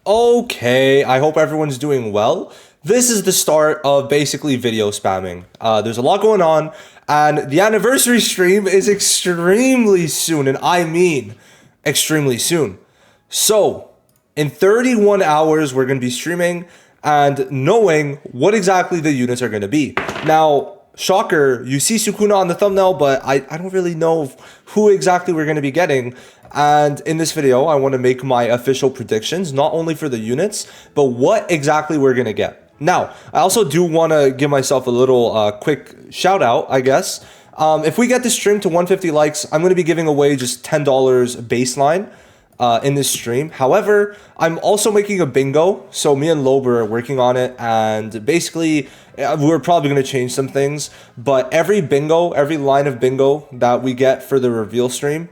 Okay, I hope everyone's doing well. This is the start of basically video spamming. There's a lot going on, and the anniversary stream is extremely soon, and I mean extremely soon. So, in 31 hours, we're going to be streaming and knowing what exactly the units are going to be. Now, shocker, you see Sukuna on the thumbnail, but I don't really know who exactly we're going to be getting. And in this video, I want to make my official predictions, not only for the units, but what exactly we're going to get. Now, I also do want to give myself a little quick shout out, I guess. If we get this stream to 150 likes, I'm going to be giving away just $10 baseline in this stream. However, I'm also making a bingo. So me and Lober are working on it, and basically we're probably going to change some things, but every line of bingo that we get for the reveal stream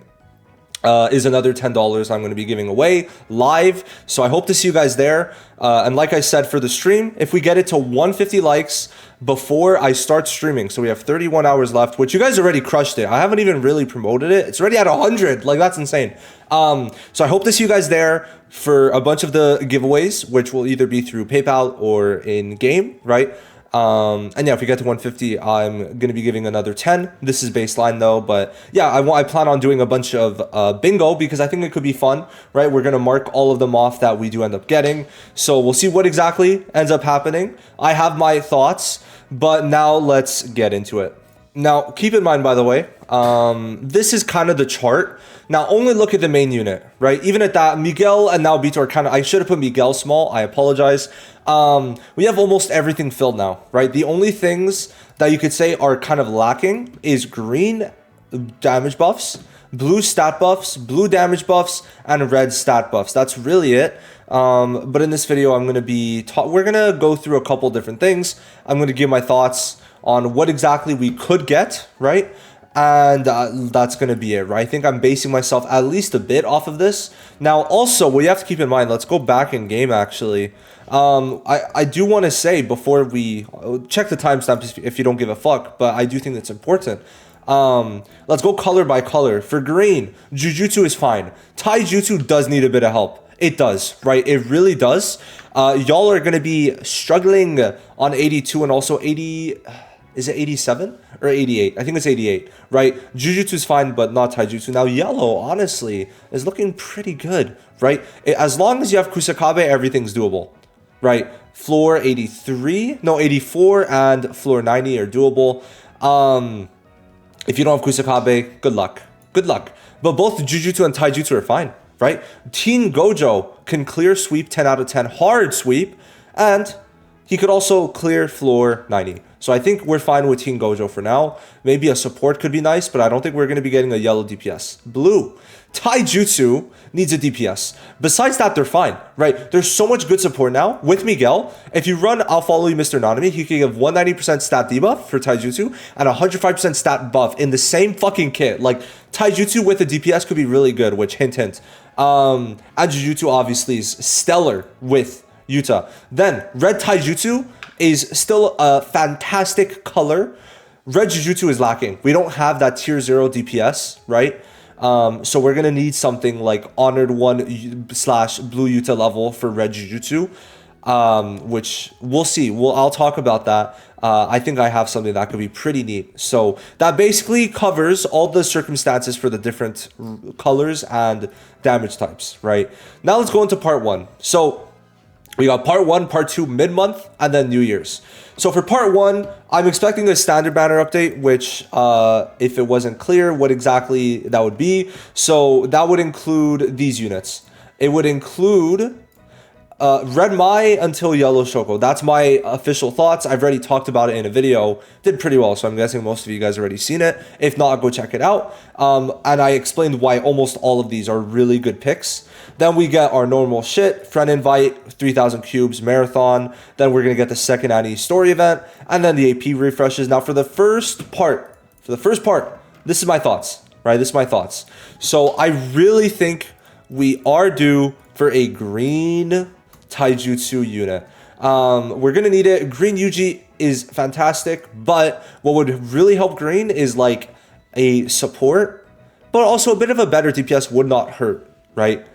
is another $10 I'm going to be giving away live. So I hope to see you guys there. And like I said, for the stream, if we get it to 150 likes before I start streaming, so we have 31 hours left, which you guys already crushed it. I haven't even really promoted it. It's already at 100. Like, that's insane. So I hope to see you guys there for a bunch of the giveaways, which will either be through PayPal or in game, right? And yeah, if we get to 150, I'm going to be giving another 10. This is baseline though, but yeah, I plan on doing a bunch of bingo because I think it could be fun, right? We're going to mark all of them off that we do end up getting. So we'll see what exactly ends up happening. I have my thoughts, but now let's get into it. Now, keep in mind, by the way, this is kind of the chart. Now, only look at the main unit, right? Even at that, Miguel and now Bito are kind of, I should have put Miguel small. I apologize. We have almost everything filled now, right? The only things that you could say are kind of lacking is green damage buffs, blue stat buffs, blue damage buffs, and red stat buffs. That's really it. But in this video, we're going to go through a couple different things. I'm going to give my thoughts on what exactly we could get, right? And that's going to be it, right? I think I'm basing myself at least a bit off of this. Now, also, what you have to keep in mind, let's go back in game, actually. I do want to say before we check the timestamps if you don't give a fuck, but I do think that's important. Let's go color by color. For green, Jujutsu is fine. Taijutsu does need a bit of help. It does, right? It really does. Y'all are going to be struggling on 82 and also 80... Is it 87 or 88? I think it's 88, right? Jujutsu is fine, but not Taijutsu. Now, yellow, honestly, is looking pretty good, right? As long as you have Kusakabe, everything's doable, right? Floor 84 and floor 90 are doable. If you don't have Kusakabe, good luck. Good luck. But both Jujutsu and Taijutsu are fine, right? Teen Gojo can clear sweep 10 out of 10, hard sweep, and he could also clear floor 90. So I think we're fine with Teen Gojo for now. Maybe a support could be nice, but I don't think we're going to be getting a yellow DPS. Blue. Taijutsu needs a DPS. Besides that, they're fine, right? There's so much good support now. With Miguel, if you run I'll Follow You, Mr. Nanami, he can give 190% stat debuff for Taijutsu and 105% stat buff in the same fucking kit. Like, Taijutsu with a DPS could be really good, which hint, hint. And Jujutsu obviously is stellar with Yuta. Then, red Taijutsu is still a fantastic color. Red Jujutsu is lacking. We don't have that tier 0 DPS, right? So we're going to need something like Honored 1 / Blue Yuta level for red Jujutsu, which we'll see. I'll talk about that. I think I have something that could be pretty neat. So that basically covers all the circumstances for the different colors and damage types, right? Now let's go into part 1. So we got part 1, part 2, mid-month, and then New Year's. So for part 1, I'm expecting a standard banner update, which if it wasn't clear what exactly that would be. So that would include these units. It would include red Mai until yellow Shoko. That's my official thoughts. I've already talked about it in a video. Did pretty well, so I'm guessing most of you guys already seen it. If not, go check it out. And I explained why almost all of these are really good picks. Then we get our normal shit, friend invite, 3,000 cubes, marathon. Then we're going to get the second Annie story event, and then the AP refreshes. Now for the first part, this is my thoughts, right? This is my thoughts. So I really think we are due for a green Taijutsu unit. We're going to need it. Green Yuji is fantastic, but what would really help green is like a support, but also a bit of a better DPS would not hurt, right?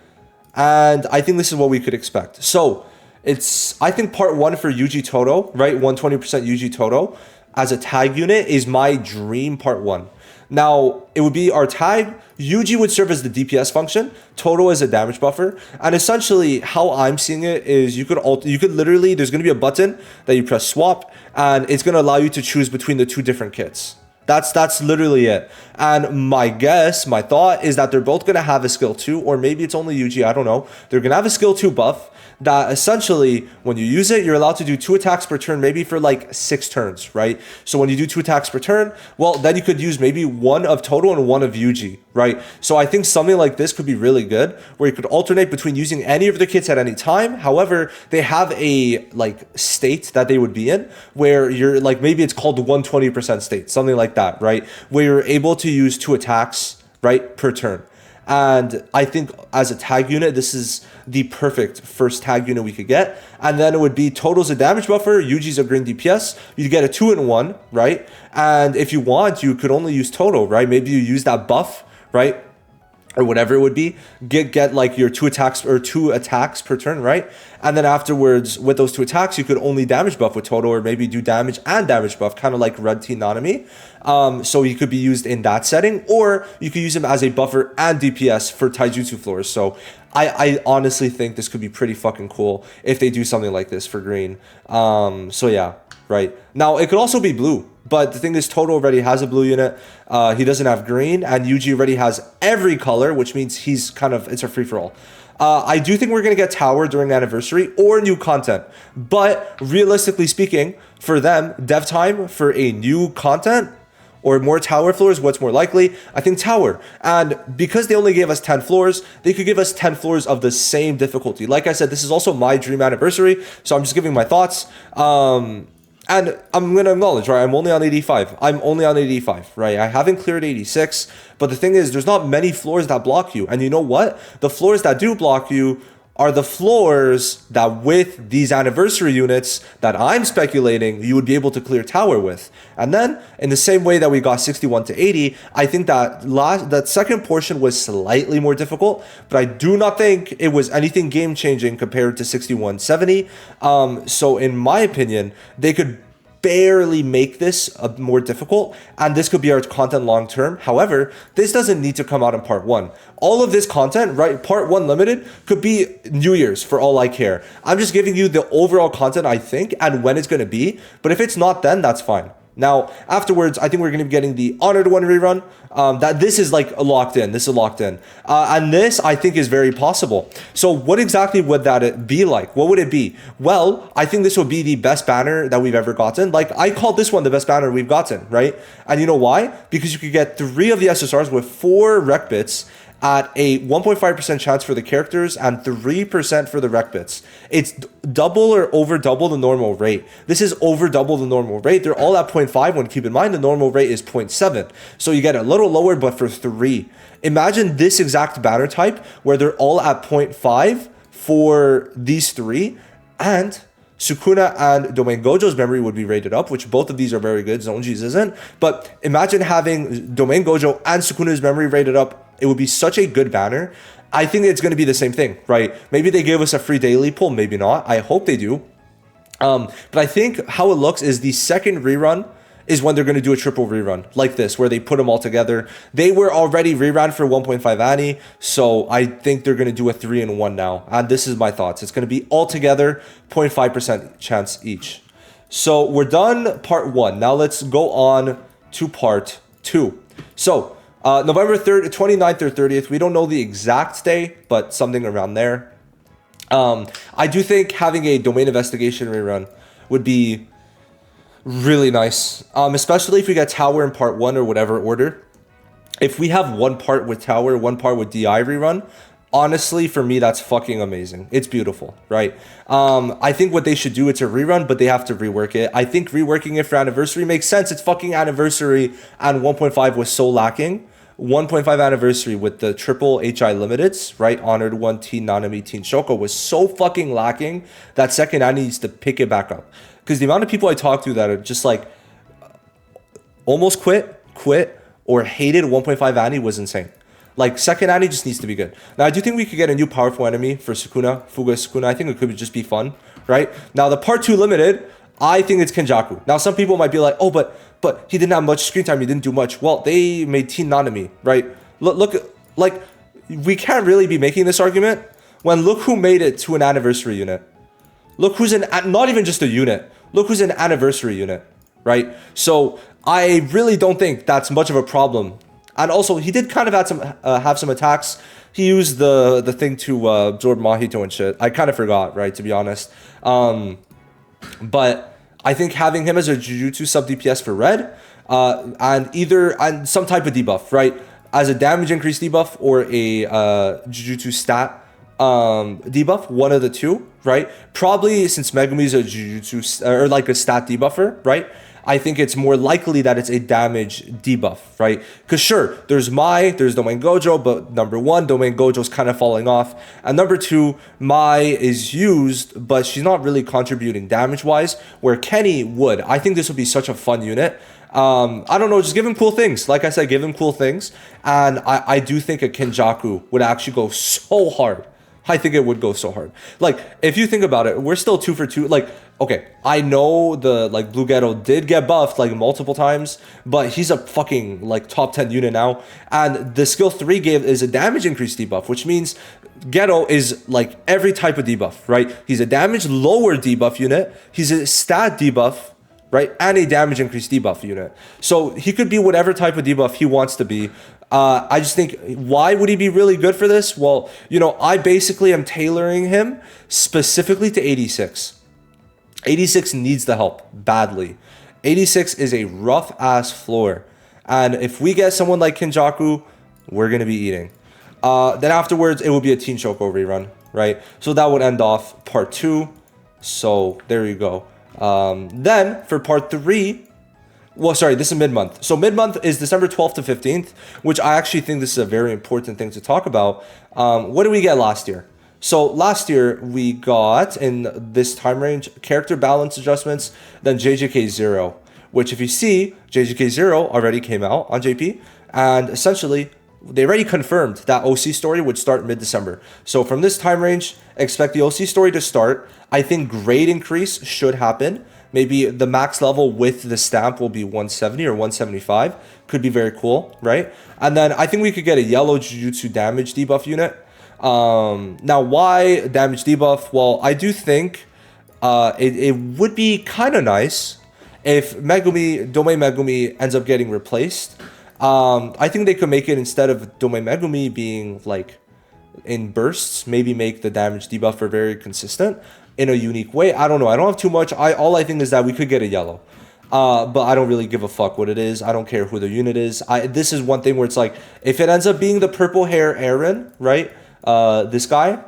And I think this is what we could expect. So I think part 1 for Yuji Toto, right? 120% Yuji Toto as a tag unit is my dream part 1. Now, it would be our tag. Yuji would serve as the DPS function, Toto as a damage buffer, and essentially how I'm seeing it is you could literally, there's going to be a button that you press swap, and it's going to allow you to choose between the 2 different kits. That's literally it. And my thought is that they're both going to have a skill 2, or maybe it's only Yuji, I don't know. They're going to have a skill 2 buff that essentially, when you use it, you're allowed to do 2 attacks per turn, maybe for like 6 turns, right? So when you do 2 attacks per turn, well, then you could use maybe 1 of Toto and 1 of Yuji, right? So I think something like this could be really good, where you could alternate between using any of the kits at any time. However, they have a like state that they would be in, where you're like, maybe it's called the 120% state, something like that, right? Where you're able to use 2 attacks, right, per turn. And I think as a tag unit, this is the perfect first tag unit we could get. And then it would be Toto's a damage buffer, Yuji's a green DPS. You get a 2-in-1, right? And if you want, you could only use Toto, right? Maybe you use that buff, right? Or whatever it would be, get like your 2 attacks per turn, right? And then afterwards, with those 2 attacks, you could only damage buff with Toto, or maybe do damage and damage buff, kind of like Red Team Nanami. So he could be used in that setting, or you could use him as a buffer and DPS for Taijutsu floors. So I honestly think this could be pretty fucking cool if they do something like this for green. So yeah, right. Now, it could also be blue. But the thing is, Toto already has a blue unit. He doesn't have green, and Yuji already has every color, which means it's a free-for-all. I do think we're going to get Tower during the anniversary or new content. But realistically speaking, for them, dev time for a new content or more Tower floors, what's more likely? I think Tower. And because they only gave us 10 floors, they could give us 10 floors of the same difficulty. Like I said, this is also my dream anniversary, so I'm just giving my thoughts. And I'm going to acknowledge, right, I'm only on 85, right? I haven't cleared 86, but the thing is, there's not many floors that block you. And you know what? The floors that do block you are the floors that with these anniversary units that I'm speculating you would be able to clear Tower with. And then in the same way that we got 61 to 80, I think that second portion was slightly more difficult, but I do not think it was anything game changing compared to 6170. So in my opinion, they could barely make this more difficult, and this could be our content long term. However, this doesn't need to come out in part 1. All of this content, right, part 1 limited, could be New Year's for all I care. I'm just giving you the overall content I think and when it's going to be, but if it's not then, that's fine. Now, afterwards, I think we're going to be getting the Honored One rerun. This is like locked in. And this, I think, is very possible. So what exactly would that be like? What would it be? Well, I think this would be the best banner that we've ever gotten. Like, I call this one the best banner we've gotten, right? And you know why? Because you could get 3 of the SSRs with 4 rec bits at a 1.5% chance for the characters and 3% for the rec bits. It's double or over double the normal rate. This is over double the normal rate. They're all at 0.5 when keep in mind the normal rate is 0.7. So you get a little lower, but for 3. Imagine this exact banner type where they're all at 0.5 for these 3, and Sukuna and Domain Gojo's memory would be rated up, which both of these are very good. Zonji's isn't. But imagine having Domain Gojo and Sukuna's memory rated up. It would be such a good banner. I think it's going to be the same thing, right? Maybe they gave us a free daily pull, maybe not. I hope they do. But I think how it looks is the second rerun is when they're going to do a triple rerun like this, where they put them all together. They were already rerun for 1.5 Annie, so I think they're going to do a 3-in-1 now. And this is my thoughts. It's going to be all together, 0.5% chance each. So we're done part 1. Now let's go on to part 2. So November 3rd, 29th or 30th. We don't know the exact day, but something around there. I do think having a domain investigation rerun would be really nice, especially if we get Tower in part 1 or whatever order. If we have one part with Tower, one part with DI rerun, honestly, for me, that's fucking amazing. It's beautiful, right? I think what they should do, it's a rerun, but they have to rework it. I think reworking it for anniversary makes sense. It's fucking anniversary, and 1.5 was so lacking. 1.5 anniversary with the triple HI limiteds, right? Honored One, Teen Nanami, Teen Shoko was so fucking lacking that second I needs to pick it back up. Because the amount of people I talk to that are just like almost quit, or hated 1.5 Annie was insane. Like, second Annie just needs to be good. Now, I do think we could get a new powerful enemy for Sukuna, Fuga Sukuna. I think it could just be fun, right? Now, the part 2 limited, I think it's Kenjaku. Now, some people might be like, oh, but he didn't have much screen time. He didn't do much. Well, they made Teen Nanami, right? Look, like, we can't really be making this argument when look who made it to an anniversary unit. Look who's not even just a unit. Look who's an anniversary unit, right? So I really don't think that's much of a problem. And also, he did kind of have some attacks. He used the thing to absorb Mahito and shit. I kind of forgot, right, to be honest. But I think having him as a Jujutsu sub DPS for red, and some type of debuff, right? As a damage increase debuff or a Jujutsu stat debuff, one of the two, right? Probably since Megumi's a Jujutsu or like a stat debuffer, right? I think it's more likely that it's a damage debuff, right? Because sure, there's Domain Gojo, but number one, Domain Gojo's kind of falling off. And number two, Mai is used, but she's not really contributing damage-wise, where Kenny would. I think this would be such a fun unit. I don't know, just give him cool things. Like I said, give him cool things. And I do think a Kenjaku would actually go so hard. I think it would go so hard. Like, if you think about it, we're still 2 for 2. Like, okay, I know the, like, Blue Ghetto did get buffed, like, multiple times, but he's a fucking, like, top 10 unit now. And the skill 3 is a damage increase debuff, which means Ghetto is, like, every type of debuff, right? He's a damage lower debuff unit. He's a stat debuff, right? And a damage increase debuff unit. So he could be whatever type of debuff he wants to be. I just think, why would he be really good for this? Well, you know, I basically am tailoring him specifically to 86. 86 needs the help badly. 86 is a rough ass floor. And if we get someone like Kenjaku, we're going to be eating. Then afterwards, it will be a Teen Shoko rerun, right? So that would end off part 2. So there you go. Then for part 3, well, sorry, this is mid-month. So mid-month is December 12th to 15th, which I actually think this is a very important thing to talk about. What did we get last year? So last year, we got, in this time range, character balance adjustments, then JJK 0, which if you see, JJK 0 already came out on JP, and essentially, they already confirmed that OC story would start mid-December. So from this time range, expect the OC story to start. I think grade increase should happen. Maybe the max level with the stamp will be 170 or 175. Could be very cool, right? And then I think we could get a yellow Jujutsu damage debuff unit. Now, why damage debuff? Well, I do think it would be kind of nice if Domain Megumi ends up getting replaced. I think they could make it, instead of Domain Megumi being like in bursts, maybe make the damage debuffer very consistent in a unique way. I don't know. I don't have too much. All I think is that we could get a yellow. But I don't really give a fuck what it is. I don't care who the unit is. This is one thing where it's like, if it ends up being the purple hair Aaron, right? This guy,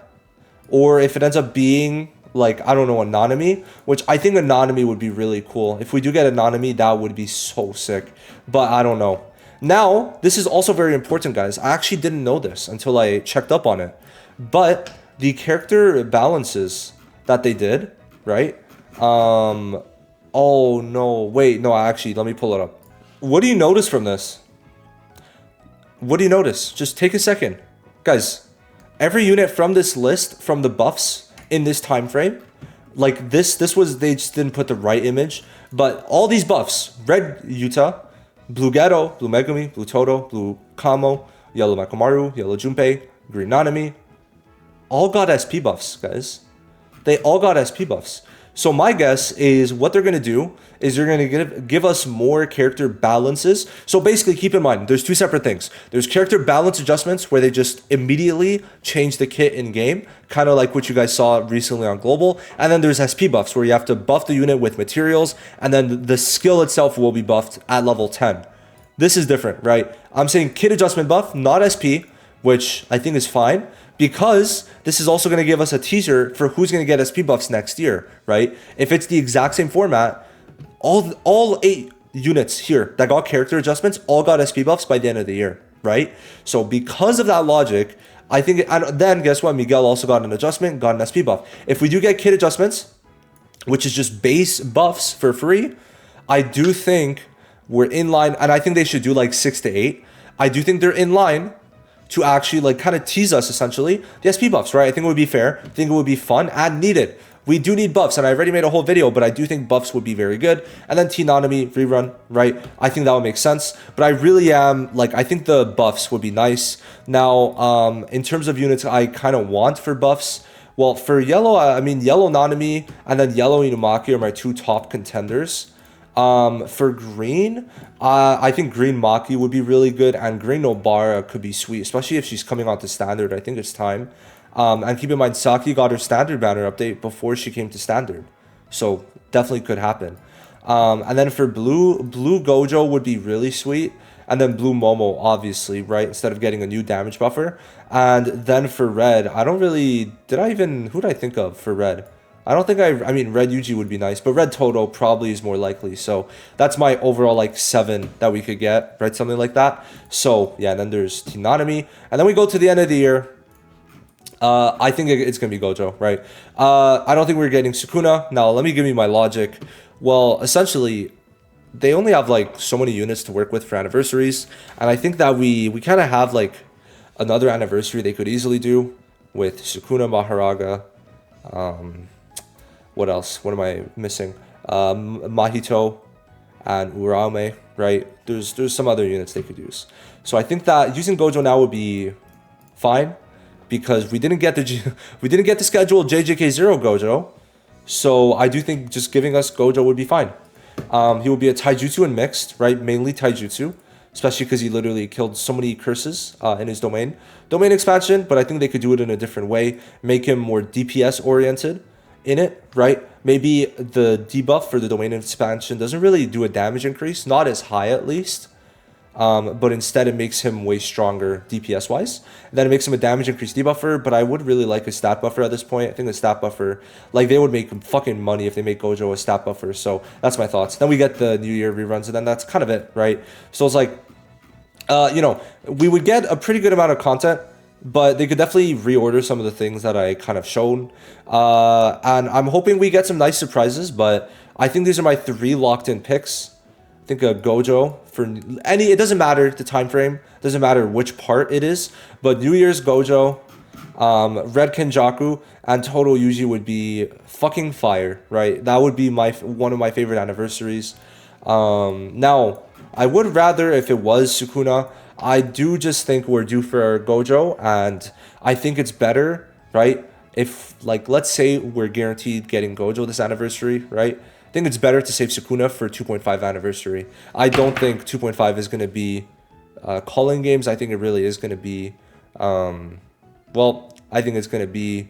or if it ends up being like, I don't know, Anonymity, which I think Anonymity would be really cool. If we do get Anonymity, that would be so sick. But I don't know. Now, this is also very important, guys. I actually didn't know this until I checked up on it. But the character balances that they did, right? Oh, no. Wait, no, actually, let me pull it up. What do you notice from this? What do you notice? Just take a second. Guys, every unit from this list, from the buffs in this time frame, like this was, they just didn't put the right image. But all these buffs, red Yuta, blue Ghetto, blue Megumi, blue Toto, blue Kamo, yellow Makomaru, yellow Junpei, green Nanami, all got SP buffs, guys. They all got SP buffs. So my guess is what they're going to do is they're going to give us more character balances. So basically, keep in mind, there's two separate things. There's character balance adjustments where they just immediately change the kit in game, kind of like what you guys saw recently on Global. And then there's SP buffs where you have to buff the unit with materials, and then the skill itself will be buffed at level 10. This is different, right? I'm saying kit adjustment buff, not SP, which I think is fine, because this is also going to give us a teaser for who's going to get SP buffs next year, right? If it's the exact same format, all 8 units here that got character adjustments all got SP buffs by the end of the year, right? So because of that logic, I think, and then guess what? Miguel also got an adjustment, got an SP buff. If we do get kit adjustments, which is just base buffs for free, I do think we're in line, and I think they should do like 6 to 8. I do think they're in line to actually like kind of tease us essentially the SP buffs, right? I think it would be fair. I think it would be fun and needed. We do need buffs, and I already made a whole video, but I do think buffs would be very good. And then T-Nanami rerun, right? I think that would make sense. But I really am, like, I think the buffs would be nice. Now, in terms of units I kind of want for buffs, well, for yellow, I mean, yellow Nanami and then yellow Inumaki are my two top contenders. For green, I think green Maki would be really good, and green Nobara could be sweet, especially if she's coming onto standard. I think it's time. And keep in mind, Saki got her standard banner update before she came to standard. So definitely could happen. And then for blue Gojo would be really sweet. And then blue Momo, obviously, right? Instead of getting a new damage buffer. And then for red, I don't really... who did I think of for red? I don't think I mean, red Yuji would be nice. But red Toto probably is more likely. So that's my overall, like, 7 that we could get, right? Something like that. So, yeah, and then there's T-Nanami. And then we go to the end of the year. I think it's going to be Gojo, right? I don't think we're getting Sukuna. Now, let me give you my logic. Well, essentially, they only have, like, so many units to work with for anniversaries. And I think that we kind of have, like, another anniversary they could easily do with Sukuna, Maharaga. What else? What am I missing? Mahito and Uraume, right? There's some other units they could use. So I think that using Gojo now would be fine. Because we didn't get the scheduled JJK0 Gojo, so I do think just giving us Gojo would be fine. He will be a Taijutsu and mixed, right? Mainly Taijutsu, especially because he literally killed so many curses in his domain expansion. But I think they could do it in a different way, make him more DPS oriented in it, right? Maybe the debuff for the domain expansion doesn't really do a damage increase, not as high at least. But instead it makes him way stronger DPS wise. And then it makes him a damage increase debuffer, but I would really like a stat buffer at this point. I think the stat buffer, like they would make fucking money if they make Gojo a stat buffer. So that's my thoughts. Then we get the New Year reruns, and then that's kind of it, right? So it's like, you know, we would get a pretty good amount of content, but they could definitely reorder some of the things that I kind of shown. And I'm hoping we get some nice surprises, but I think these are my 3 locked in picks. I think a Gojo for any, it doesn't matter the time frame, doesn't matter which part it is, but New Year's Gojo, Red Kenjaku, and Total Yuji would be fucking fire, right? That would be one of my favorite anniversaries. Now, I would rather if it was Sukuna. I do just think we're due for Gojo, and I think it's better, right? If, like, let's say we're guaranteed getting Gojo this anniversary, right? I think it's better to save Sukuna for 2.5 anniversary. I don't think 2.5 is going to be calling games. I think it really is going to be, well, I think it's going to be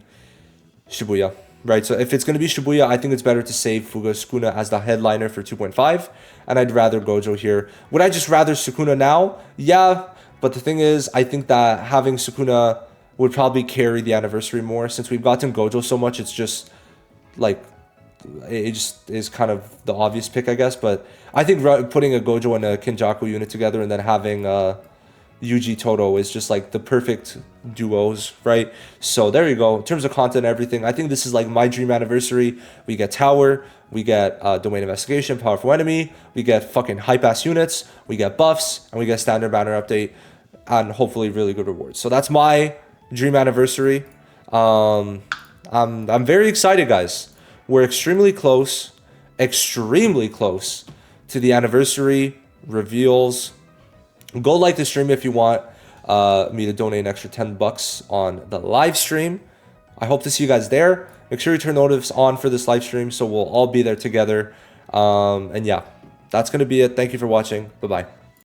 Shibuya, right? So if it's going to be Shibuya, I think it's better to save Sukuna as the headliner for 2.5, and I'd rather Gojo here. Would I just rather Sukuna now? Yeah, but the thing is, I think that having Sukuna would probably carry the anniversary more. Since we've gotten Gojo so much, it's just, like, it just is kind of the obvious pick, I guess. But I think putting a Gojo and a Kenjaku unit together and then having Yuji Toto is just like the perfect duos, right? So there you go. In terms of content and everything, I think this is like my dream anniversary. We get Tower, we get Domain Investigation, Powerful Enemy, we get fucking hype-ass units, we get buffs, and we get Standard Banner Update, and hopefully really good rewards. So that's my dream anniversary. I'm very excited, guys. We're extremely close to the anniversary reveals. Go like the stream if you want me to donate an extra $10 on the live stream. I hope to see you guys there. Make sure you turn notifications on for this live stream so we'll all be there together. And yeah, that's going to be it. Thank you for watching. Bye-bye.